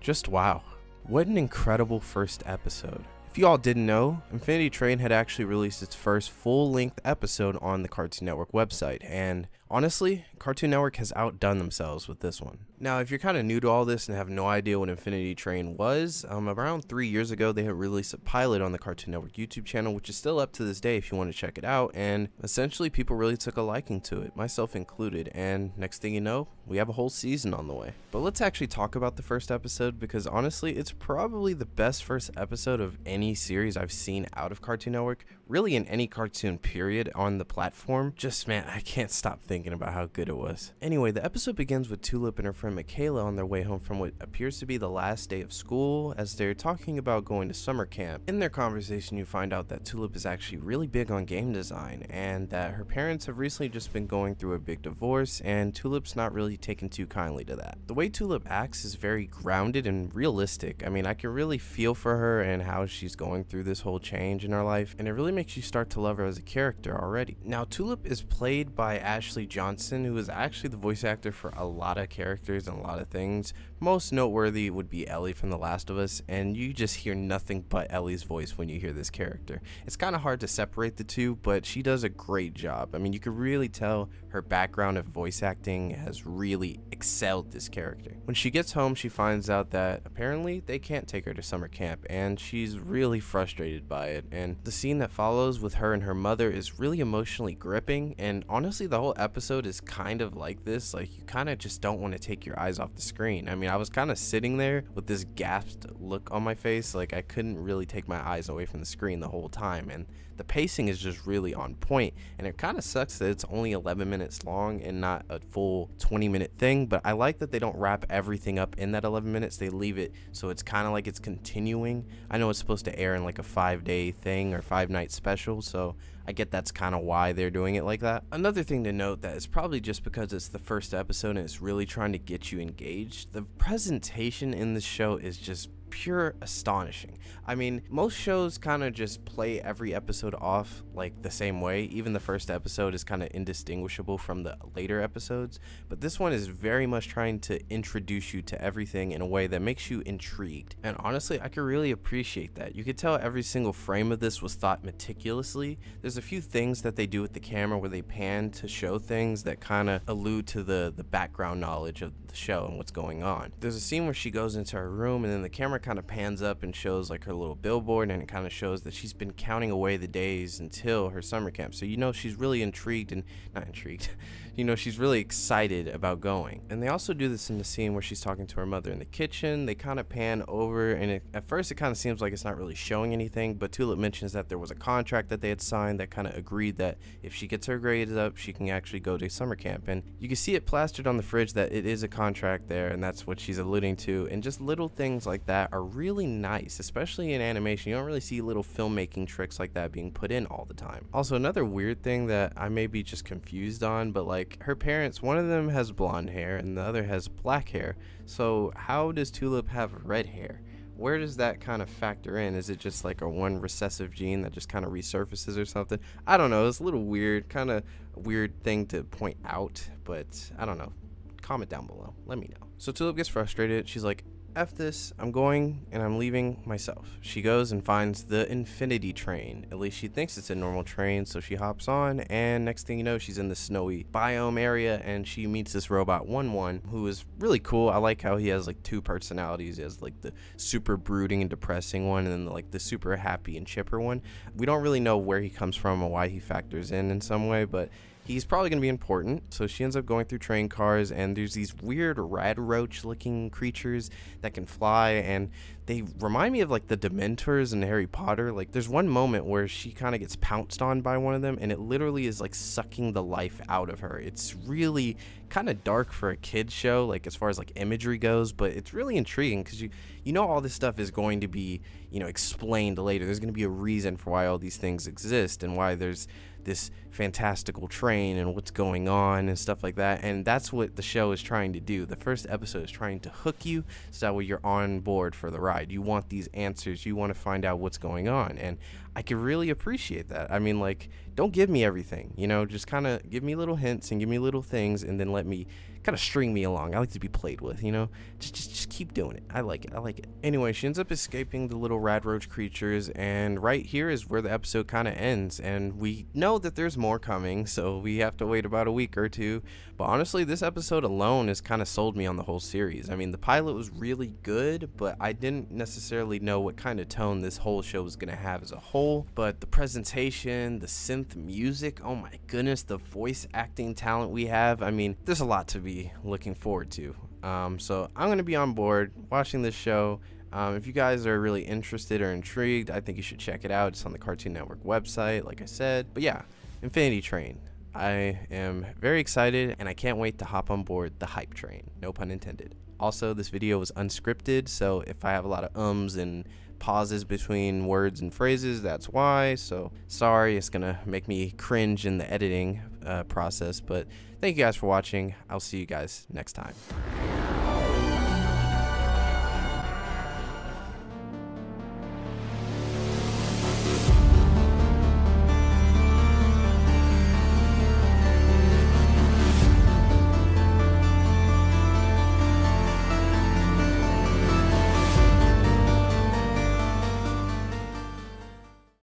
Just wow. What an incredible first episode. If you all didn't know, Infinity Train had actually released its first full-length episode on the Cartoon Network website, and honestly, Cartoon Network has outdone themselves with this one. Now, if you're kind of new to all this and have no idea what Infinity Train was, around 3 years ago, they had released a pilot on the Cartoon Network YouTube channel, which is still up to this day if you want to check it out, and essentially people really took a liking to it, myself included, and next thing you know, we have a whole season on the way. But let's actually talk about the first episode, because honestly, it's probably the best first episode of any series I've seen out of Cartoon Network, really in any cartoon period on the platform. Just man, I can't stop thinking about how good it was. Anyway, the episode begins with Tulip and her friend Michaela on their way home from what appears to be the last day of school, as they're talking about going to summer camp. In their conversation, you find out that Tulip is actually really big on game design, and that her parents have recently just been going through a big divorce, and Tulip's not really taken too kindly to that. The way Tulip acts is very grounded and realistic. I mean, I can really feel for her and how she's going through this whole change in her life, and it really makes you start to love her as a character already. Now, Tulip is played by Ashley Johnson, who is actually the voice actor for a lot of characters and a lot of things. Most noteworthy would be Ellie from The Last of Us, and you just hear nothing but Ellie's voice when you hear this character. It's kind of hard to separate the two, but she does a great job. I mean, you could really tell her background of voice acting has really excelled this character. When she gets home, she finds out that apparently they can't take her to summer camp, and she's really frustrated by it. And the scene that follows with her and her mother is really emotionally gripping, and honestly, the whole episode is kind of like this. Like, you kind of just don't want to take your eyes off the screen. I mean, I was kind of sitting there with this gasped look on my face, like I couldn't really take my eyes away from the screen the whole time, and the pacing is just really on point, and it kind of sucks that it's only 11 minutes long and not a full 20-minute thing, but I like that they don't wrap everything up in that 11 minutes. They leave it so it's kind of like it's continuing. I know it's supposed to air in like a 5-day thing or 5-night special, so I get that's kind of why they're doing it like that. Another thing to note that is probably just because it's the first episode and it's really trying to get you engaged, the presentation in the show is just pure astonishing. I mean, most shows kind of just play every episode off like the same way. Even the first episode is kind of indistinguishable from the later episodes, but this one is very much trying to introduce you to everything in a way that makes you intrigued. And honestly, I could really appreciate that. You could tell every single frame of this was thought meticulously. There's a few things that they do with the camera where they pan to show things that kind of allude to the background knowledge of the show and what's going on. There's a scene where she goes into her room and then the camera kind of pans up and shows like her little billboard, and it kind of shows that she's been counting away the days until her summer camp. So you know she's really intrigued, and not intrigued, you know, she's really excited about going. And they also do this in the scene where she's talking to her mother in the kitchen. They kind of pan over, and at first it kind of seems like it's not really showing anything, but Tulip mentions that there was a contract that they had signed that kind of agreed that if she gets her grades up, she can actually go to summer camp. And you can see it plastered on the fridge that it is a contract there, and that's what she's alluding to. And just little things like that are really nice, especially in animation. You don't really see little filmmaking tricks like that being put in all the time. Also, another weird thing that I may be just confused on, but like her parents, one of them has blonde hair and the other has black hair. So how does Tulip have red hair? Where does that kind of factor in? Is it just like a one recessive gene that just kind of resurfaces or something? I don't know. It's a little weird, kind of weird thing to point out, but I don't know. Comment down below. Let me know. So Tulip gets frustrated. She's like, F this, I'm going and I'm leaving myself. She goes and finds the Infinity Train. At least she thinks it's a normal train, so she hops on, and next thing you know, she's in the snowy biome area, and she meets this robot 1-1, who is really cool. I like how he has like two personalities. He has like the super brooding and depressing one, and then like the super happy and chipper one. We don't really know where he comes from or why he factors in some way, but he's probably going to be important. So she ends up going through train cars, and there's these weird rad roach looking creatures that can fly, and they remind me of like the Dementors in Harry Potter. Like there's one moment where she kind of gets pounced on by one of them, and it literally is like sucking the life out of her. It's really kind of dark for a kid's show, like as far as like imagery goes, but it's really intriguing because you know all this stuff is going to be, you know, explained later. There's going to be a reason for why all these things exist and why there's this fantastical train and what's going on and stuff like that. And that's what the show is trying to do. The first episode is trying to hook you so that way you're on board for the ride. You want these answers. You want to find out what's going on. And I can really appreciate that. I mean, like, don't give me everything, you know, just kind of give me little hints and give me little things, and then let me kind of string me along. I like to be played with, you know. Just keep doing it. I like it. Anyway, she ends up escaping the little rad roach creatures, and right here is where the episode kind of ends. And we know that there's more coming, so we have to wait about a week or two. But honestly, this episode alone has kind of sold me on the whole series. I mean, the pilot was really good, but I didn't necessarily know what kind of tone this whole show was going to have as a whole. But the presentation, the synth music, oh my goodness, the voice acting talent we have. I mean, there's a lot to be looking forward to. So I'm going to be on board watching this show. If you guys are really interested or intrigued, I think you should check it out. It's on the Cartoon Network website, like I said. But yeah, Infinity Train. I am very excited, and I can't wait to hop on board the hype train. No pun intended. Also, this video was unscripted, so if I have a lot of ums and pauses between words and phrases, that's why. So sorry, it's gonna make me cringe in the editing process, but thank you guys for watching. I'll see you guys next time.